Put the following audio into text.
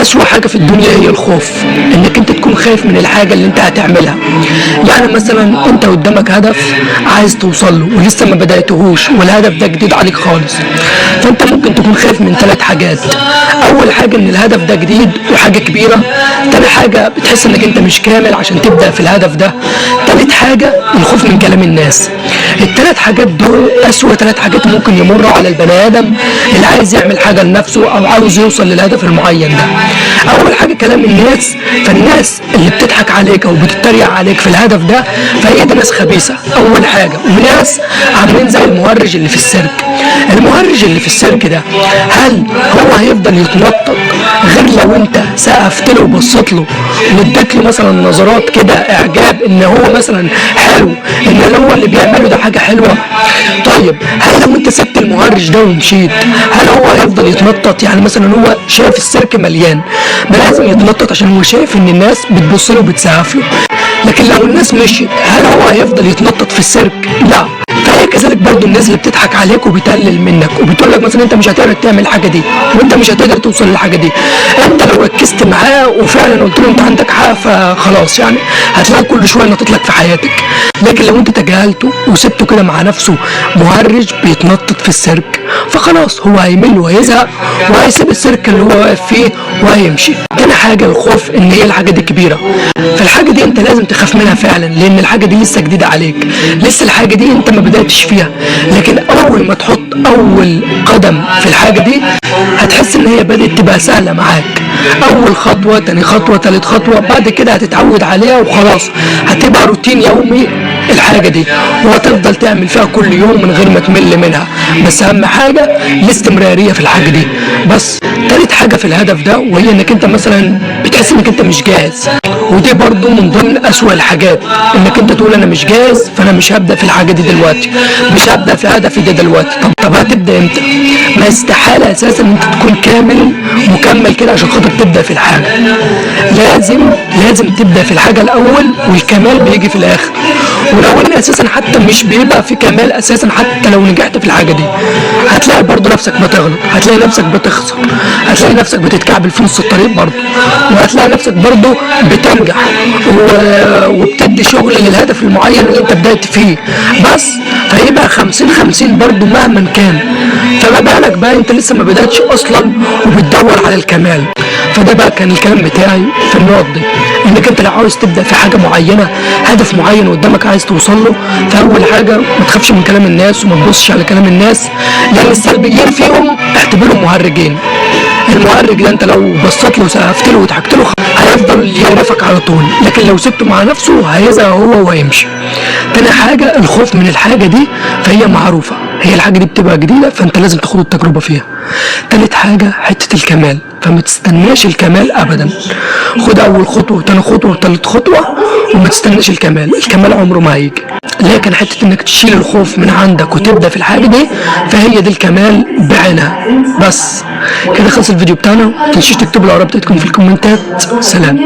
أسوأ حاجة في الدنيا هي الخوف، انك انت تكون خايف من الحاجة اللي انت هتعملها. يعني مثلا انت قدامك هدف عايز توصل له ولسه ما بدأتهوش، والهدف ده جديد عليك خالص، فانت ممكن تكون خايف من 3 حاجات. اول حاجة ان الهدف ده جديد وحاجة كبيرة، تاني حاجة بتحس انك انت مش كامل عشان تبدأ في الهدف ده، تالت حاجة الخوف من كلام الناس. ال3 حاجات دول أسوأ 3 حاجات ممكن يمروا على البني آدم اللي عايز يعمل حاجة لنفسه أو عاوز يوصل للهدف المعين ده. أول حاجة كلام الناس، فالناس اللي بتضحك عليك أو بتتريق عليك في الهدف ده فهي دي ناس خبيثة أول حاجة، وناس عاملين زي المهرج اللي في السيرك. المهرج اللي في السيرك ده هل هو هيفضل يتنطط غير لو انت سقفت له وبصيت له واديت له مثلا نظرات كده اعجاب ان هو مثلا حلو، ان هو اللي بيعمله ده حاجه حلوه؟ طيب هل لو انت سبت المهرج ده ومشيت هل هو هيفضل يتنطط؟ يعني مثلا هو شايف السيرك مليان، ما لازم يتنطط عشان هو شايف ان الناس بتبص له وبتسقف له. لكن لو الناس مشيت هل هو هيفضل يتنطط في السيرك؟ لا. فهي كذلك برضو الناس اللي بتضحك عليك وبتقلل منك وبتقول لك مثلا انت مش هتقدر تعمل الحاجه دي وانت مش هتقدر توصل للحاجه دي، انت لو ركزت معاه وفعلا قلت له انت عندك حق فخلاص يعني هتلاقي كل شويه نطط لك في حياتك. لكن لو انت تجاهلته وسبته كده مع نفسه مهرج بيتنطط في السيرك فخلاص هو هيمل وهيزهق وهيسيب السيرك اللي هو واقف فيه وهيمشي. تاني حاجه الخوف ان هي الحاجه دي كبيره، فالحاجه دي انت لازم تخاف منها فعلا لان الحاجه دي لسه جديده عليك، لسه الحاجه دي انت ما بداتش فيها. لكن اول ما تحط اول قدم في الحاجه دي هتحس ان هي بدات تبقى سهله معاك، اول خطوه تاني خطوه تالت خطوه بعد كده هتتعود عليها وخلاص هتبقى روتين يومي الحاجه دي وهتفضل تعمل فيها كل يوم من غير ما تمل منها. بس اهم حاجه الاستمراريه في الحاجه دي. بس تالت حاجه في الهدف ده وهي انك انت مثلا بتحس انك انت مش جاهز، ودي برضو من ضمن اسوأ الحاجات، انك انت تقول انا مش جاهز فانا مش هبدا في الحاجه دي دلوقتي، مش هبدا في هدفي ده دلوقتي. طب هتبدا امتى؟ ما استحاله اساسا انت تكون كامل مكمل كده عشان خاطر تبدا في الحاجه. لازم تبدا في الحاجه الاول والكمال بيجي في الاخر. ولو ان اساسا حتى مش بيبقى في كمال اساسا حتى لو نجحت في الحاجه دي هتلاقي برضه نفسك بتغلط، هتلاقي نفسك بتخسر، هتلاقي نفسك بتتكعبل في نص الطريق برضه، وهتلاقي نفسك برضه بتنجح وبتدي شغل للهدف المعين اللي انت بدأت فيه. بس فيبقى 50-50 برضه مهما كان. فما بالك بقى انت لسه ما بدأتش اصلا وبتدور على الكمال. فده بقى كان الكلام بتاعي في النقط دي، انك انت لو عاوز تبدا في حاجه معينه هدف معين قدامك عايز توصل له، فاول حاجه ما تخافش من كلام الناس وما تبصش على كلام الناس لان السلبيين فيهم اعتبرهم مهرجين. المهرج ده انت لو بصيت له وسقفت له وضحكت له هيفضل يعرفك على طول، لكن لو سبته مع نفسه هيزهق هو وهيمشي. تاني حاجه الخوف من الحاجه دي فهي معروفه، هي الحاجه دي بتبقى جديده فانت لازم تاخد التجربه فيها. تالت حاجه حته الكمال، فما تستناش الكمال ابدا، خد اول خطوه وتاني خطوه وتالت خطوه وما تستناش الكمال، الكمال عمره ما هيجي. لكن حته انك تشيل الخوف من عندك وتبدا في الحاجه دي فهي دي الكمال بعينها. بس كده خلص الفيديو بتاعنا، متنسوش تكتبوا الاراء بتاعتكم في الكومنتات. سلام.